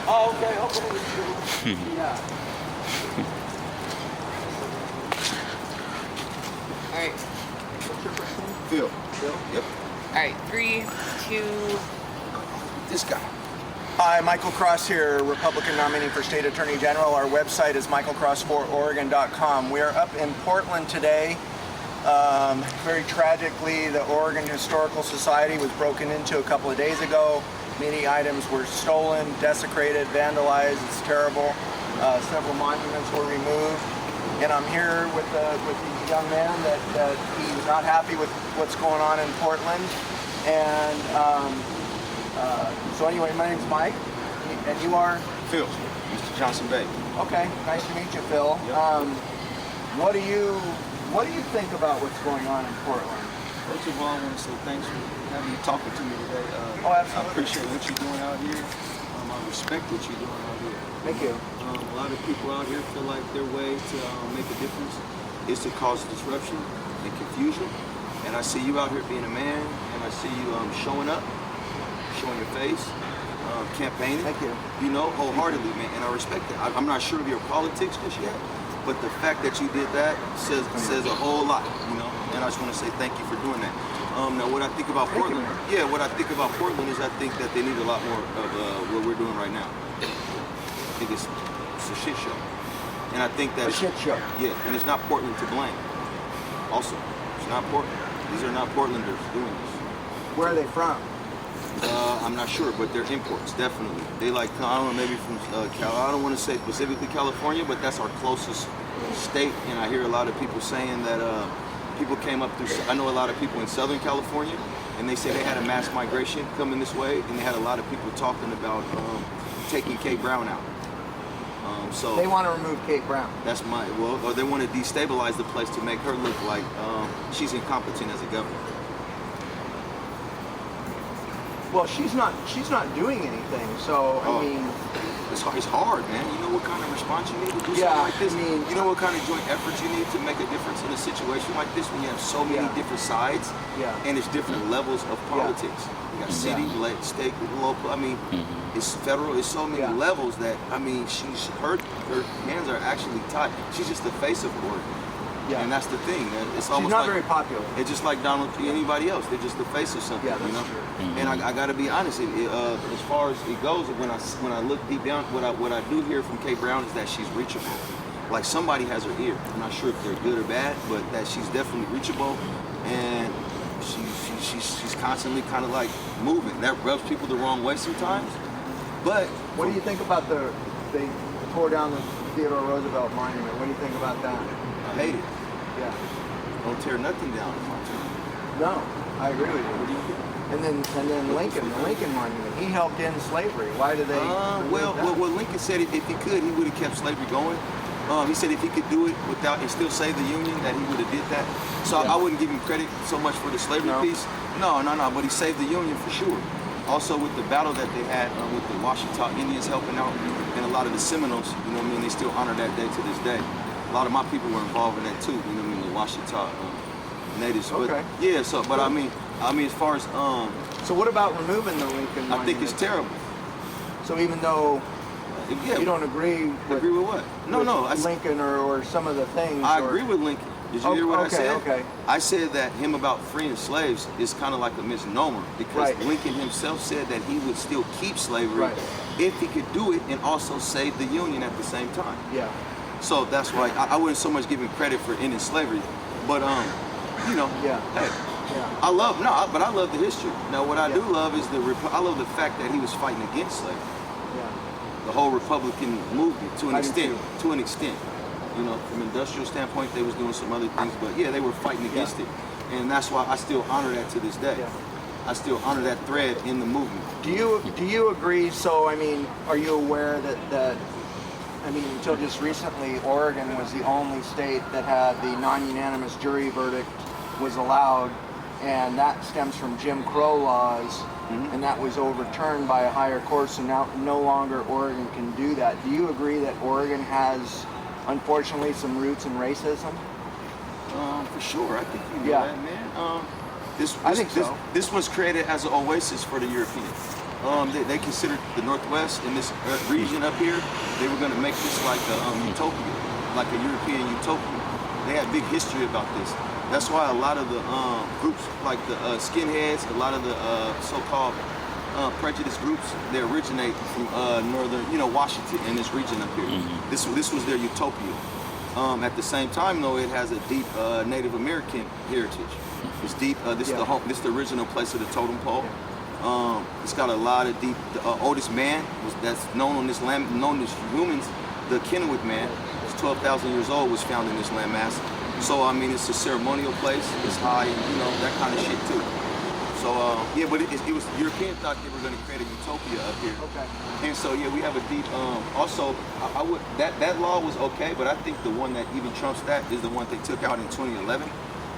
Oh, okay. Yeah. All right. What's your first name? Phil. Phil? Yep. All right. 3, 2. This guy. Hi, Michael Cross here, Republican nominee for State Attorney General. Our website is michaelcross4oregon.com. We are up in Portland today. Very tragically, the Oregon Historical Society was broken into a couple of days ago. Many items were stolen, desecrated, vandalized. It's terrible. Several monuments were removed. And I'm here with the young man that he's not happy with what's going on in Portland. And so anyway, my name's Mike, and you are? Phil, Mr. Johnson Bay. Okay, nice to meet you, Phil. Yep. What do you think about what's going on in Portland? First of all, I want to say thanks for having me talking to me today. Oh, absolutely. I appreciate what you're doing out here. I respect what you're doing out here. Thank you. A lot of people out here feel like their way to make a difference is to cause disruption and confusion. And I see you out here being a man, and I see you showing up, showing your face, campaigning. Thank you. You know, wholeheartedly, man, and I respect it. I'm not sure of your politics just yet, but the fact that you did that says a whole lot, you know. And I just want to say thank you for doing that. Now, what I think about Portland, what I think about Portland is I think that they need a lot more of what we're doing right now. I think it's a shit show, and I think that A shit show. Yeah, and it's not Portland to blame. Also, it's not Portland. These are not Portlanders doing this. Where are they from? I'm not sure, but they're imports, definitely. They like, I don't know, maybe from I don't want to say specifically California, but that's our closest state. And I hear a lot of people saying that people came up through, I know a lot of people in Southern California, and they say they had a mass migration coming this way, and they had a lot of people talking about taking Kate Brown out. So They want to remove Kate Brown. that's or they want to destabilize the place to make her look like she's incompetent as a governor. Well, she's not doing anything. So I mean, it's hard, man. You know what kind of response you need to do Yeah, something like this? I mean- you know what kind of joint efforts you need to make a difference in a situation like this when you have so many Yeah. different sides and it's different levels of politics. You got city, state, local. I mean, it's federal. It's so many levels that I mean, her hands are actually tied. She's just the face of Oregon. Yeah. And that's the thing. It's she's almost not like, very popular. it's just like Donald Trump, anybody else. They're just the face of something, Yeah, that's you know. true. And I got to be honest. As far as it goes, when I look deep down, what I do hear from Kate Brown is that she's reachable. Like somebody has her ear. I'm not sure if they're good or bad, but that she's definitely reachable, and she's constantly kind of like moving. That rubs people the wrong way sometimes. But What do you think about they tore down the Theodore Roosevelt monument? What do you think about that? I hate it. Yeah. Don't tear nothing down in my term. No, I agree with What do you. you think? And then Lincoln, the Lincoln Monument. He helped end slavery. Why do they? Well, Lincoln said if he could, he would have kept slavery going. He said if he could do it without and still save the Union, that he would have did that. So I wouldn't give him credit so much for the slavery piece. No, but he saved the Union for sure. Also with the battle that they had with the Washita Indians helping out, and a lot of the Seminoles, you know what I mean, they still honor that day to this day. A lot of my people were involved in that too, you know what I mean, the Washita natives. Okay. But, yeah, so, but I mean, as far as, So what about removing the Lincoln Monument? I think it's terrible. So even though you don't agree with what? No, Lincoln or some of the things. I agree with Lincoln. Did you hear what I said? Okay. I said that him about freeing slaves is kind of like a misnomer because Lincoln himself said that he would still keep slavery if he could do it and also save the Union at the same time. Yeah. So that's why I wouldn't so much give him credit for ending slavery, but you know, hey, I love the history. Now what I do love is I love the fact that he was fighting against slavery. The whole Republican movement to an extent. You know, from an industrial standpoint, they was doing some other things, but yeah, they were fighting against it, and that's why I still honor that to this day. I still honor that thread in the movement. Do you agree? So I mean, are you aware that I mean, until just recently, Oregon was the only state that had the non-unanimous jury verdict was allowed, and that stems from Jim Crow laws, and that was overturned by a higher court, so now no longer Oregon can do that. Do you agree that Oregon has, unfortunately, some roots in racism? For sure, I think you know that, man. I think so. This was created as an oasis for the Europeans. They considered the Northwest in this region up here, they were going to make this like a utopia, like a European utopia. They had big history about this. That's why a lot of the groups, like the skinheads, a lot of the so-called prejudice groups, they originate from northern, Washington in this region up here. This was their utopia. At the same time, though, it has a deep Native American heritage. It's deep. This is the home. This is the original place of the totem pole. It's got a lot of deep. The oldest man that's known on this land, known as humans, the Kennewick man, is 12,000 years old, was found in this landmass. So I mean, it's a ceremonial place. It's high, and that kind of shit too. So yeah, but it was Europeans thought they were going to create a utopia up here. Okay. And so yeah, we have a deep. Also, I would that law was okay, but I think the one that even trumps that is the one they took out in 2011.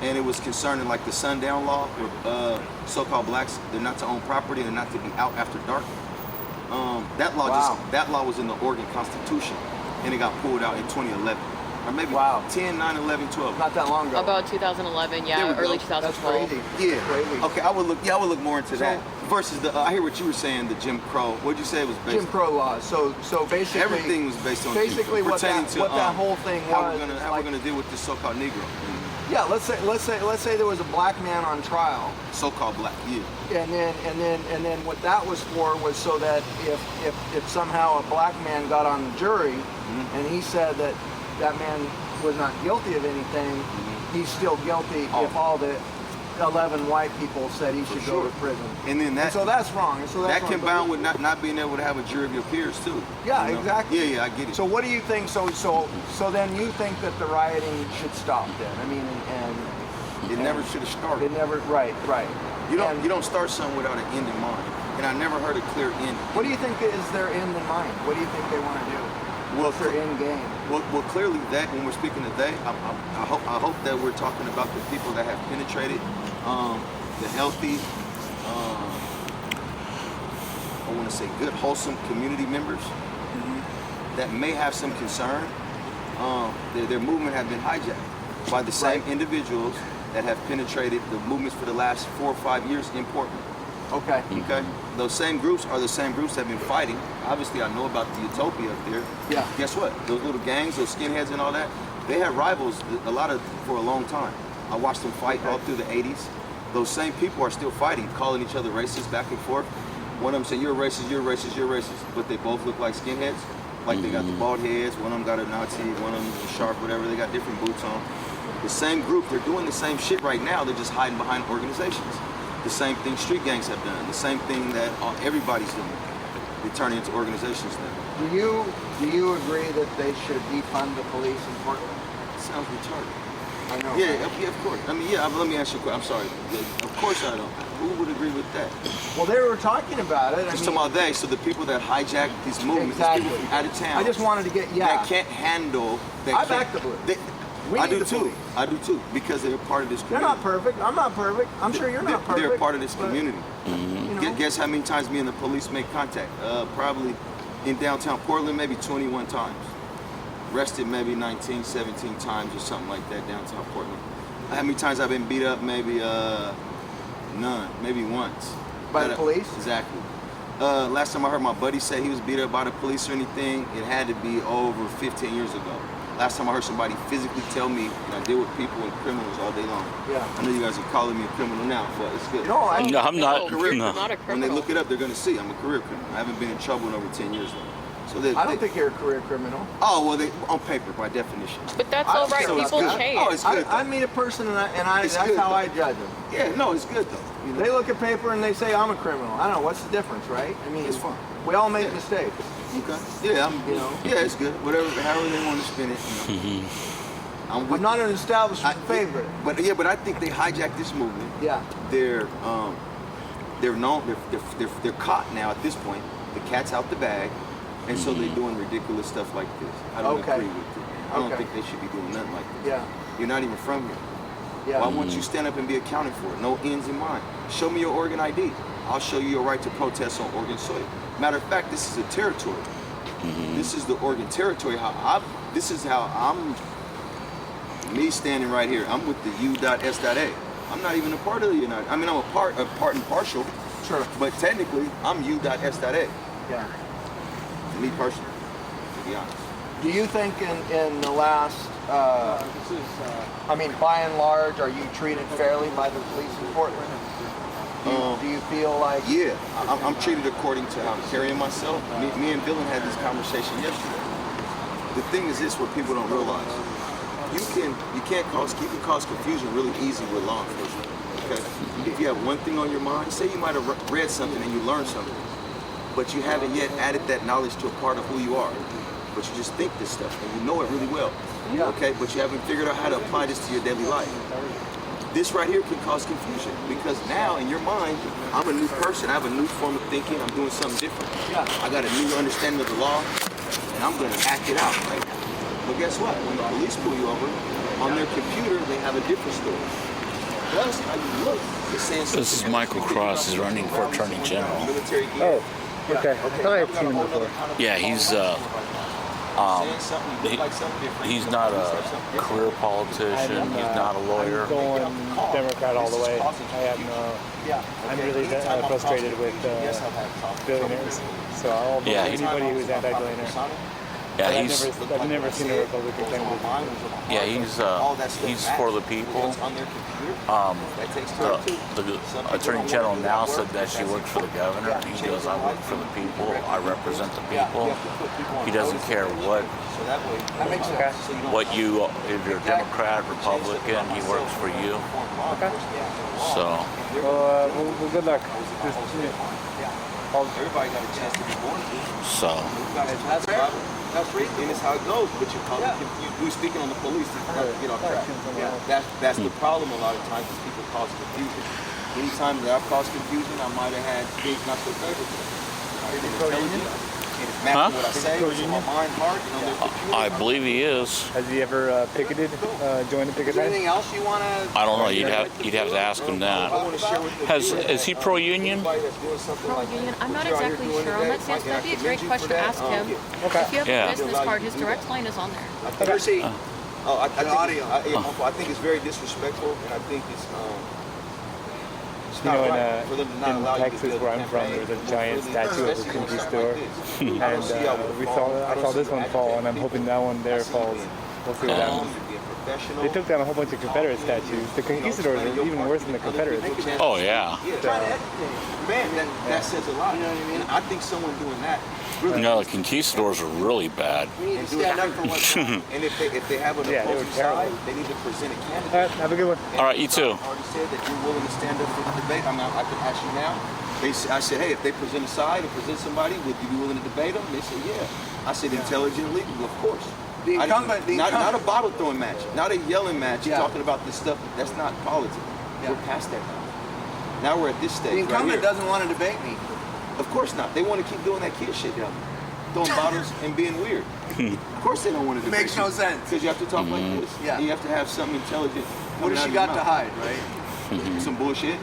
And it was concerning like the sundown law, where so-called blacks, they're not to own property, they're not to be out after dark. That law was in the Oregon Constitution, and it got pulled out in 2011, or maybe 10, 9, 11, 12. Not that long ago. About 2011, yeah, early 2012. That's crazy. Yeah. Crazy. Okay, I would look more into that. Versus the, I hear what you were saying, the Jim Crow. What'd you say it was based on? Jim Crow laws. So basically Everything was based on basically what pertaining that, to what that whole thing how was. we're gonna deal with this so-called Negro. Yeah, let's say there was a black man on trial. So-called black, yeah. And then what that was for was so that if somehow a black man got on the jury and he said that that man was not guilty of anything, he's still guilty if all the 11 white people said he should go to prison. And so that's wrong. So that's that combined with not being able to have a jury of your peers too. Yeah, exactly. Yeah, I get it. So what do you think? So then you think that the rioting should stop then? I mean, it never should have started. It never. Right. You don't start something without an end in mind. And I never heard a clear end. What do you think is their end in mind? What do you think they want to do? What's their end game? Well, clearly that when we're speaking today, I hope that we're talking about the people that have penetrated the healthy, I want to say good, wholesome community members that may have some concern. Their movement have been hijacked by the same individuals that have penetrated the movements for the last 4 or 5 years in Portland. Okay. Okay. Those same groups are the same groups that have been fighting. Obviously, I know about the utopia up there. Yeah. Guess what? Those little gangs, those skinheads and all that, they had rivals for a long time. I watched them fight all through the 80s. Those same people are still fighting, calling each other racist back and forth. One of them say, you're racist, you're racist, you're racist. But they both look like skinheads. Like they got the bald heads, one of them got a Nazi, one of them sharp, whatever. They got different boots on. The same group, they're doing the same shit right now. They're just hiding behind organizations. The same thing street gangs have done. The same thing that everybody's doing. They turn into organizations now. Do you agree that they should defund the police in Portland? It sounds retarded. I know. Yeah, of course. I mean, let me ask you a question. I'm sorry. Of course I don't. Who would agree with that? Well, they were talking about it. Just talking about they, so the people that hijack these movements, these people from out of town. I just wanted to get, that can't handle. I back the police. I do too. I do too, because they're part of this community. They're not perfect. I'm not perfect. I'm sure you're not perfect. They're part of this community. You know. Guess how many times me and the police make contact? Probably in downtown Portland, maybe 21 times. Arrested maybe 19, 17 times or something like that downtown Portland. How many times I've been beat up? Maybe none, maybe once. By the police? Exactly. Last time I heard my buddy say he was beat up by the police or anything, it had to be over 15 years ago. Last time I heard somebody physically tell me, and I deal with people and criminals all day long. Yeah. I know you guys are calling me a criminal now, but it's good. No, I'm No, I'm not. Career No. Not a When criminal. they look it up, they're going to see I'm a career criminal. I haven't been in trouble in over 10 years though. So I don't think you're a career criminal. Oh well, they on paper by definition. But that's I all don't right. care People about that. change. Oh, it's good. I meet a person and It's that's good, how though. I judge them. Yeah, no, it's good though. You know? They look at paper and they say I'm a criminal. I don't know what's the difference, right? I mean, It's fine. We all make mistakes. Okay. Yeah, yeah, it's good. Whatever, however they want to spin it. You know. I'm not an establishment favorite. But I think they hijacked this movement. Yeah. They're known. They're caught now at this point. The cat's out the bag, and so they're doing ridiculous stuff like this. I don't agree with it. I don't think they should be doing nothing like this. Yeah. You're not even from here. Yeah. Why won't you stand up and be accounted for? No ends in mind. Show me your Oregon ID. I'll show you your right to protest on Oregon soil. Matter of fact, this is a territory. This is the Oregon territory. This is how I'm. Me standing right here. I'm with the U.S.A. I'm not even a part of the United. I mean, I'm a part and partial Sure. But technically, I'm U.S.A. Yeah. Me personally, to be honest. Do you think in the last, I mean, by and large, are you treated fairly by the police in Portland? Do you feel like? Yeah, I'm treated according to how I'm carrying myself. Me and Dylan had this conversation yesterday. The thing is this, what people don't realize. You can cause confusion really easy with law enforcement. Okay? If you have one thing on your mind, say you might have read something and you learned something, but you haven't yet added that knowledge to a part of who you are. But you just think this stuff and you know it really well. Yeah. Okay, but you haven't figured out how to apply this to your daily life. This right here can cause confusion because now in your mind, I'm a new person. I have a new form of thinking. I'm doing something different. Yeah. I got a new understanding of the law, and I'm going to act it out right now. But guess what? When the police pull you over, on their computer, they have a different story. Plus, how you look is saying something. This is Michael Cross. He's running for Attorney General. Military gear. Oh, okay. I thought I had seen him before. Yeah, he's not a career politician. He's not a lawyer. I'm going Democrat all the way. I'm really frustrated with billionaires. So I'll vote for anybody who's anti-billionaire. Yeah, I've never seen a Republican candidate. Yeah, he's for the people. The Attorney General now said that she works for the governor. He goes, I work for the people. I represent the people. He doesn't care what you, if you're a Democrat, Republican, he works for you. Okay. So. Well, good luck. Everybody got a chance to be born. So. That's fair. And it's how it goes, but you're we're speaking on the police to get off track. That's the problem a lot of times is people cause confusion. Anytime that I've caused confusion, I might have had things not so favorable. And it's matching what I say, it's my mind, heart, and on their computer. I believe he is. Has he ever picketed, joined the picket line? Anything else you want to? I don't know. You'd have to ask him that. Is he pro-union? Pro-union? I'm not exactly sure on that stance. That'd be a great question to ask him. Okay. If you have a business card, his direct line is on there. Where's he? I think it's very disrespectful, and I think it's You know, right for them to not in allow you to Texas, build where I'm from, campaigns, there's a giant statue of a especially when it's conquistador, like this. and I don't see how it will I saw this one fall, and I'm hoping that one there falls. We'll see what happens. They took down a whole bunch of Confederate statues. The conquistadors are even worse than the Confederates. Oh, yeah. Man, that says a lot. You know what I mean? I think someone doing that really. No, the conquistadors are really bad. And stand up for what's right. And if they have an Yeah, they were opposing terrible. side, they need to present a All candidate. right, have a good one. All right, you too. I already said that you're willing to stand up for the debate. I could ask you now. I said, hey, if they present a side or present somebody, would you be willing to debate them? They said, yeah. I said, intelligently, well, of course. The incumbent, not a bottle throwing match, not a yelling match. Yeah. Talking about this stuff. That's not politics. Yeah. We're past that now. Now we're at this stage. The incumbent right here. doesn't want to debate me. Of course not. They want to keep doing that kid shit. Throwing bottles and being weird. Of course they don't want to debate. Makes no sense. Because you have to talk like this. Yeah. And you have to have something intelligent. What has she got to hide, right? Some bullshit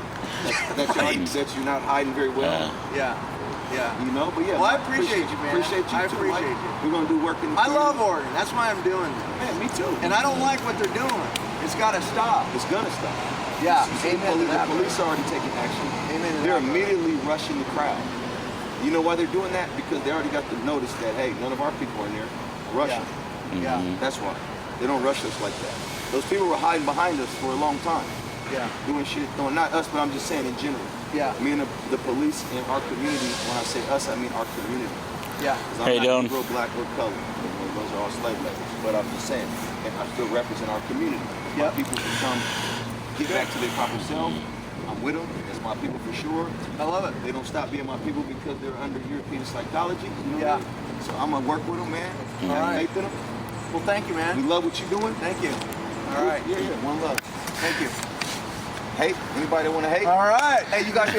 that you're not hiding very well. Yeah. You know, but yeah. Well, I appreciate you, man. Appreciate you I too, appreciate Mike. you. We're gonna do work in the I community. love Oregon. That's why I'm doing this. Man, me too. And I don't like what they're doing. It's got to stop. It's gonna stop. Yeah. See, Amen to the that. police are already taking action. Amen to They're that. immediately rushing the crowd. You know why they're doing that? Because they already got the notice that, hey, none of our people are in there. Rushing. Yeah. That's why. They don't rush us like that. Those people were hiding behind us for a long time. Yeah. Doing shit. No, not us, but I'm just saying in general. Yeah. I mean, the police in our community, when I say us, I mean our community. Yeah. 'Cause I'm Hey, not Dylan. Negro, black, or color. Those are all slave labels. But I'm just saying, and I still represent our community. My Yep. people can come get back to their proper self. I'm with them. That's my people for sure. I love it. They don't stop being my people because they're under European psychology. You know Yeah. what I mean? So I'm gonna work with them, man. All Have right. faith in them. Well, thank you, We man. love what you're doing. Thank you. All right. Yeah. One love. Thank you. Hate? Anybody that want to hate? All right. Hey, you got your